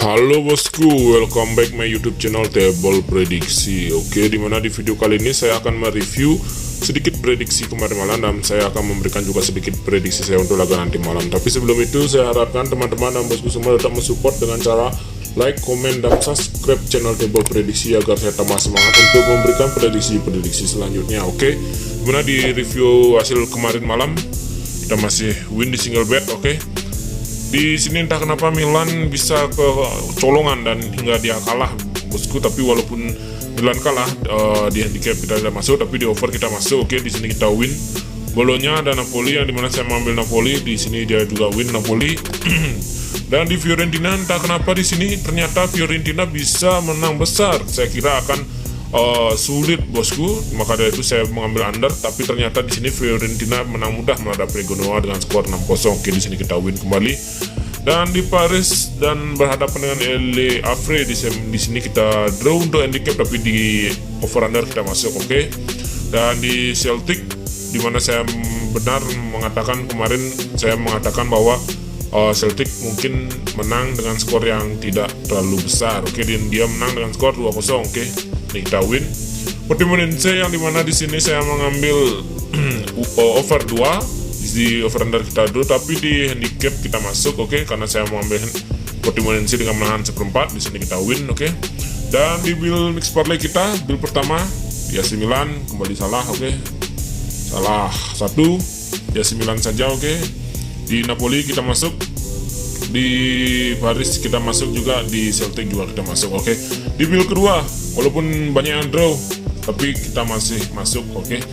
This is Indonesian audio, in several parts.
Halo bosku, welcome back my YouTube channel Table Prediksi. Oke, dimana di video kali ini saya akan mereview sedikit prediksi kemarin malam dan saya akan memberikan juga sedikit prediksi saya untuk laga nanti malam. Tapi sebelum itu saya harapkan teman-teman dan bosku semua tetap mensupport dengan cara like, komen, dan subscribe channel Table Prediksi agar saya tambah semangat untuk memberikan prediksi-prediksi selanjutnya. Oke, dimana di review hasil kemarin malam kita masih win di single bet. Oke. Di sini entah kenapa Milan bisa kecolongan dan hingga dia kalah bosku, tapi walaupun Milan kalah di handicap kita tidak masuk, tapi di over kita masuk. Oke, di sini kita win. Bologna dan Napoli, yang dimana saya mengambil Napoli, di sini dia juga win Napoli. Dan di Fiorentina entah kenapa di sini ternyata Fiorentina bisa menang besar. Saya kira akan sulit bosku, maka dari itu saya mengambil under, tapi ternyata di sini Fiorentina menang mudah menghadapi Genoa dengan skor 6-0. Oke, di sini kita win kembali. Dan di Paris dan berhadapan dengan Le Havre, di sini kita draw untuk handicap, tapi di over under kita masuk. Oke. Dan di Celtic, di mana saya benar mengatakan kemarin, saya mengatakan bahwa Celtic mungkin menang dengan skor yang tidak terlalu besar. Oke, dia menang dengan skor 2-0. Oke, ini kita win. Portimonense, yang dimana di sini saya mengambil over 2 di over under kita dulu, tapi di handicap kita masuk. Oke, karena saya mengambil Portimonense dengan menahan 1/4, di sini kita win. Oke. Dan di bill mix parlay kita, bill pertama di AC Milan kembali salah. Oke, salah 1 di AC Milan saja. Oke. Di Napoli kita masuk, di Paris kita masuk juga, di Celtic juga kita masuk. Oke. Di bill kedua walaupun banyak yang draw, tapi kita masih masuk. Oke.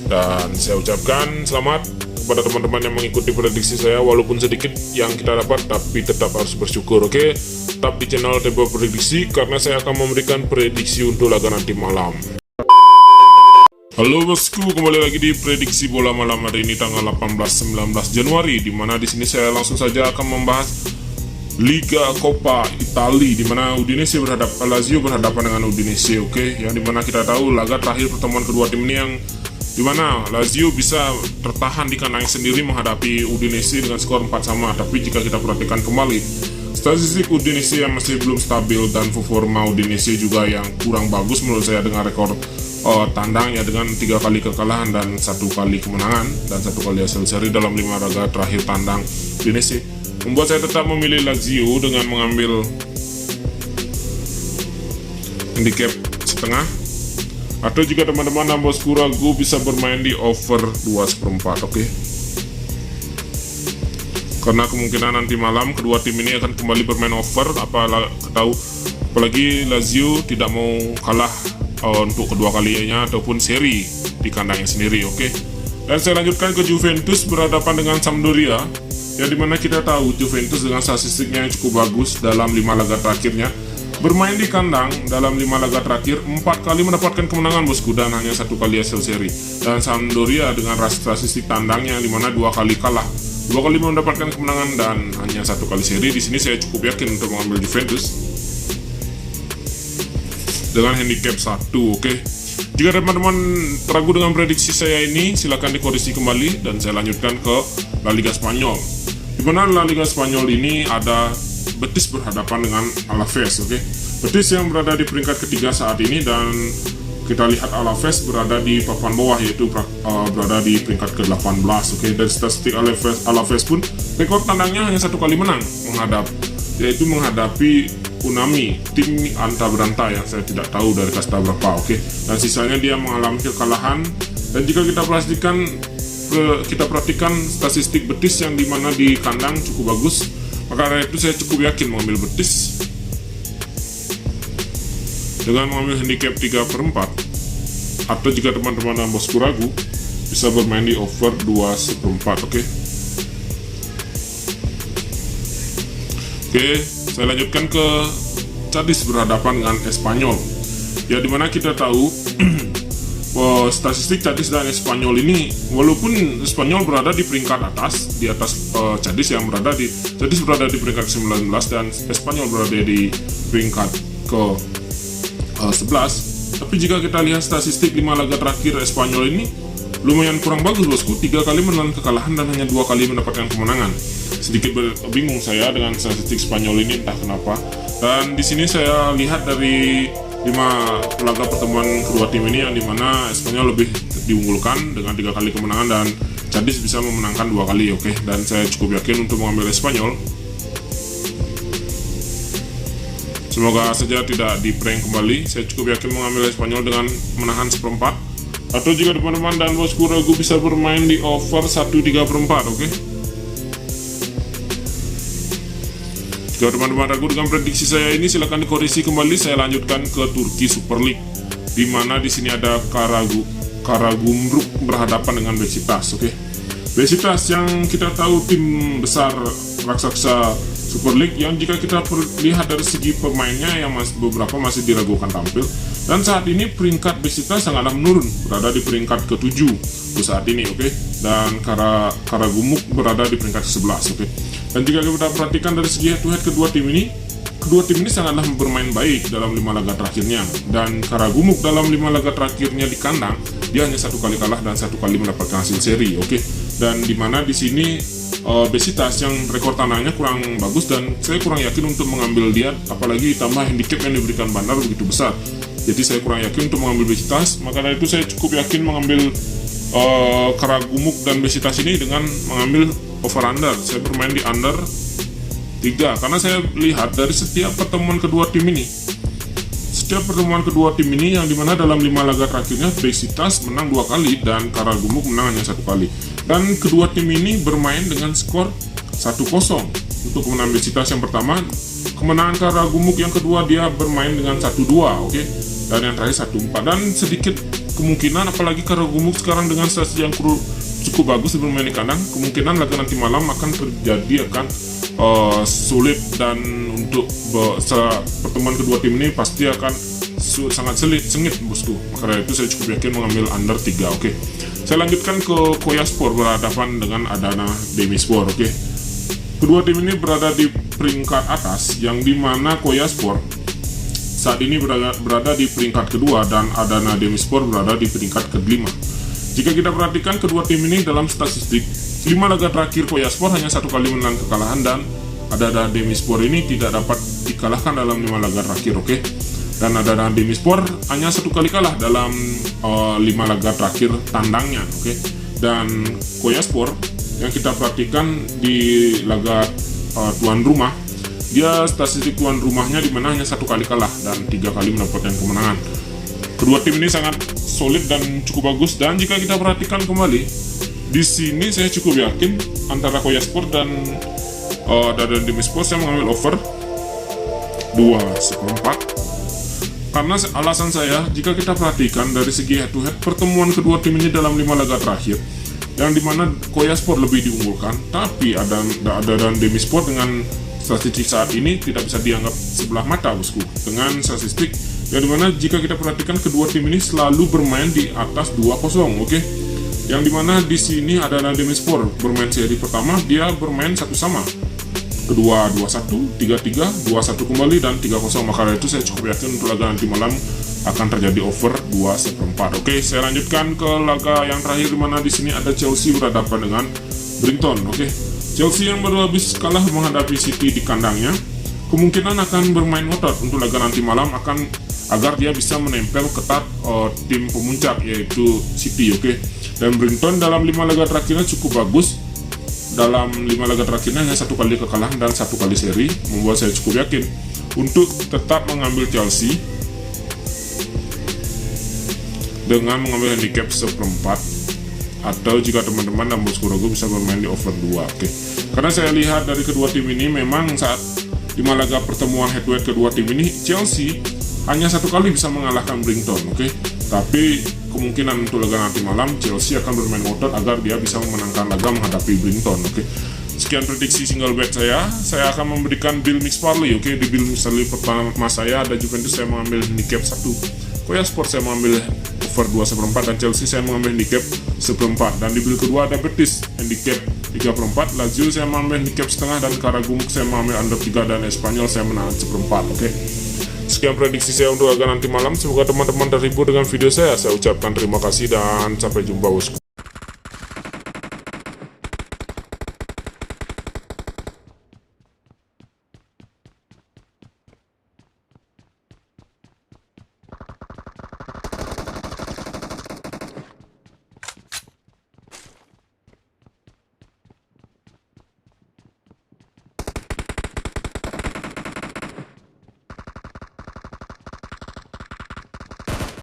Dan saya ucapkan selamat kepada teman-teman yang mengikuti prediksi saya, walaupun sedikit yang kita dapat, tapi tetap harus bersyukur. Oke. Tetap di channel Table Prediksi karena saya akan memberikan prediksi untuk laga nanti malam. Halo bosku, kembali lagi di prediksi bola malam hari ini tanggal 18-19 Januari, dimana di sini saya langsung saja akan membahas Liga Coppa Italia, dimana Udinese Lazio berhadapan dengan Udinese. Oke, yang dimana kita tahu laga terakhir pertemuan kedua tim ini, yang dimana Lazio bisa tertahan di kandang sendiri menghadapi Udinese dengan skor 4-sama. Tapi jika kita perhatikan kembali statistik Udinese yang masih belum stabil, dan performa Udinese juga yang kurang bagus menurut saya, dengan rekor tandangnya dengan 3 kali kekalahan dan 1 kali kemenangan dan 1 kali hasil seri dalam 5 laga terakhir tandang Udinese, membuat saya tetap memilih Lazio dengan mengambil handicap setengah. Atau jika teman-teman dan bosku ragu, bisa bermain di over 2/4. Oke. Karena kemungkinan nanti malam kedua tim ini akan kembali bermain over, apalagi Lazio tidak mau kalah untuk kedua kalinya ataupun seri di kandangnya sendiri. Oke. Dan saya lanjutkan ke Juventus berhadapan dengan Sampdoria, yang dimana kita tahu Juventus dengan statistiknya yang cukup bagus dalam 5 laga terakhirnya, bermain di kandang dalam 5 laga terakhir 4 kali mendapatkan kemenangan bosku, dan hanya 1 kali hasil seri. Dan Sampdoria dengan statistik tandangnya yang dimana 2 kali kalah, 2 kali mendapatkan kemenangan, dan hanya 1 kali seri. Di sini saya cukup yakin untuk mengambil Juventus dengan handicap 1. Oke. Jika teman-teman ragu dengan prediksi saya ini, silahkan dikoreksi kembali. Dan saya lanjutkan ke La Liga Spanyol, di mana La Liga Spanyol ini ada Betis berhadapan dengan Alaves. Oke. Betis yang berada di peringkat ketiga saat ini, dan kita lihat Alaves berada di papan bawah, yaitu berada di peringkat ke-18. Oke. Dari statistik Alaves pun rekor tandangnya hanya 1 kali menang yaitu menghadapi Unami, tim Anta Beranta yang saya tidak tahu dari kasta berapa. Oke. Dan sisanya dia mengalami kekalahan. Dan jika kita perhatikan statistik Betis yang dimana di kandang cukup bagus, maka dari itu saya cukup yakin mengambil Betis dengan mengambil handicap 3/4. Atau jika teman-teman dan bosku ragu, bisa bermain di over 2/4. Oke. Oke, saya lanjutkan ke Cadiz berhadapan dengan Espanyol, ya dimana kita tahu statistik Cadiz dan Espanyol ini, walaupun Espanyol berada di peringkat atas, di atas Cadiz yang Cadiz berada di peringkat 19 dan Espanyol berada di peringkat ke-11. Tapi jika kita lihat statistik 5 laga terakhir Espanyol ini lumayan kurang bagus bosku, 3 kali menelan kekalahan dan hanya 2 kali mendapatkan kemenangan. Sedikit bingung saya dengan statistik Spanyol ini, entah kenapa. Dan di sini saya lihat dari 5 laga pertemuan kedua tim ini yang dimana Espanyol lebih diunggulkan dengan 3 kali kemenangan dan Cadiz bisa memenangkan 2 kali. Oke, dan saya cukup yakin untuk mengambil Espanyol. Semoga saja tidak di prank kembali. Saya cukup yakin mengambil Espanyol dengan menahan 1/4. Atau jika teman-teman dan bosku ragu, bisa bermain di over 1/3/4. Oke. Jika teman-teman ragu dengan prediksi saya ini, silahkan dikoreksi kembali. Saya lanjutkan ke Turki Super League, di mana di sini ada Karagümrük berhadapan dengan Beşiktaş. Oke. Beşiktaş yang kita tahu tim besar raksasa Super League yang jika kita lihat dari segi pemainnya yang beberapa masih diragukan tampil, dan saat ini peringkat Beşiktaş sangatlah menurun, berada di peringkat ke-7 untuk saat ini. Oke. Dan Karagümrük berada di peringkat ke-11. Oke. Dan jika kita perhatikan dari segi head to head kedua tim ini sangatlah bermain baik dalam 5 laga terakhirnya. Dan Karagümrük dalam 5 laga terakhirnya di kandang, dia hanya 1 kali kalah dan 1 kali mendapatkan hasil seri. Oke. Dan dimana di sini Beşiktaş yang rekor tandangnya kurang bagus dan saya kurang yakin untuk mengambil dia, apalagi ditambah handicap yang diberikan Bandar begitu besar. Jadi saya kurang yakin untuk mengambil Beşiktaş. Maka dari itu saya cukup yakin mengambil Karagümrük dan Beşiktaş ini dengan mengambil over under. Saya bermain di under 3 karena saya lihat dari setiap pertemuan kedua tim ini yang dimana dalam 5 laga terakhirnya Beşiktaş menang 2 kali dan Karagümrük menang hanya 1 kali. Dan kedua tim ini bermain dengan skor 1-0 untuk kemenangan Beşiktaş yang pertama. Kemenangan Karagümrük yang kedua dia bermain dengan 1-2. Oke. Dan yang terakhir 1-4. Dan sedikit kemungkinan, apalagi Karagümrük sekarang dengan statistik yang cukup bagus bermain di kandang, kemungkinan laga nanti malam akan sulit, dan untuk pertemuan kedua tim ini pasti akan sangat sengit bosku. Maka dari itu saya cukup yakin mengambil under 3. Oke. Saya lanjutkan ke Kocaspor berhadapan dengan Adana Demirspor. Oke. Kedua tim ini berada di peringkat atas, yang dimana Kocaspor saat ini berada di peringkat kedua dan Adana Demirspor berada di peringkat ke-5. Jika kita perhatikan kedua tim ini dalam statistik 5 laga terakhir, Kocaspor hanya 1 kali menang kekalahan dan Adana Demirspor ini tidak dapat dikalahkan dalam 5 laga terakhir. Oke. Dan Adana Demirspor hanya 1 kali kalah dalam 5 laga terakhir tandangnya. Oke. Dan Kocaspor yang kita perhatikan di laga tuan rumah, dia statistik tuan rumahnya di mana hanya 1 kali kalah dan 3 kali mendapatkan kemenangan. Kedua tim ini sangat solid dan cukup bagus. Dan jika kita perhatikan kembali di sini, saya cukup yakin antara Kocaspor dan Adana Demirspor. Saya mengambil over 2/4. Karena alasan saya, jika kita perhatikan dari segi head to head pertemuan kedua tim ini dalam 5 laga terakhir, yang dimana Kocaspor lebih diunggulkan, tapi Adana Demirspor dengan statistik saat ini tidak bisa dianggap sebelah mata bosku. Dengan statistik yang dimana jika kita perhatikan kedua tim ini selalu bermain di atas 2-0. Oke. Yang dimana di sini Adana Demirspor bermain seri pertama dia bermain 1-1, kedua 2-1, 3-3, 2-1 kembali dan 3-0. Maka dari itu saya cukup yakin untuk laga nanti malam akan terjadi over 2/4. Oke, saya lanjutkan ke laga yang terakhir, di mana di sini ada Chelsea berhadapan dengan Brighton. Oke. Chelsea yang baru habis kalah menghadapi City di kandangnya, kemungkinan akan bermain otot untuk laga nanti malam agar dia bisa menempel ketat tim pemuncak yaitu City. Oke. Dan Brighton dalam 5 laga terakhirnya cukup bagus. Dalam 5 laga terakhirnya hanya 1 kali kekalahan dan 1 kali seri, membuat saya cukup yakin untuk tetap mengambil Chelsea dengan mengambil handicap 1/4. Atau jika teman-teman dan bosku ragu, bisa bermain di over 2. Oke. Karena saya lihat dari kedua tim ini memang saat 5 laga pertemuan head to head kedua tim ini, Chelsea hanya 1 kali bisa mengalahkan Brighton. Oke. Tapi kemungkinan untuk laga nanti malam Chelsea akan bermain otot agar dia bisa memenangkan laga menghadapi Brighton. Oke. Sekian prediksi single bet saya akan memberikan Bill Mix Parlay. Oke. Di Bill Mix Parlay pertama saya ada Juventus, saya mengambil handicap 1. Kocaspor saya mengambil over 2/4 dan Chelsea saya mengambil handicap 1/4. Dan di Bill kedua ada Betis handicap 3/4, Lazio saya mengambil handicap setengah, dan Karagümrük saya mengambil under 3, dan Espanyol saya menahan 1/4. Oke. Sekian prediksi saya untuk laga nanti malam. Semoga teman-teman terhibur dengan video saya. Saya ucapkan terima kasih dan sampai jumpa bosku.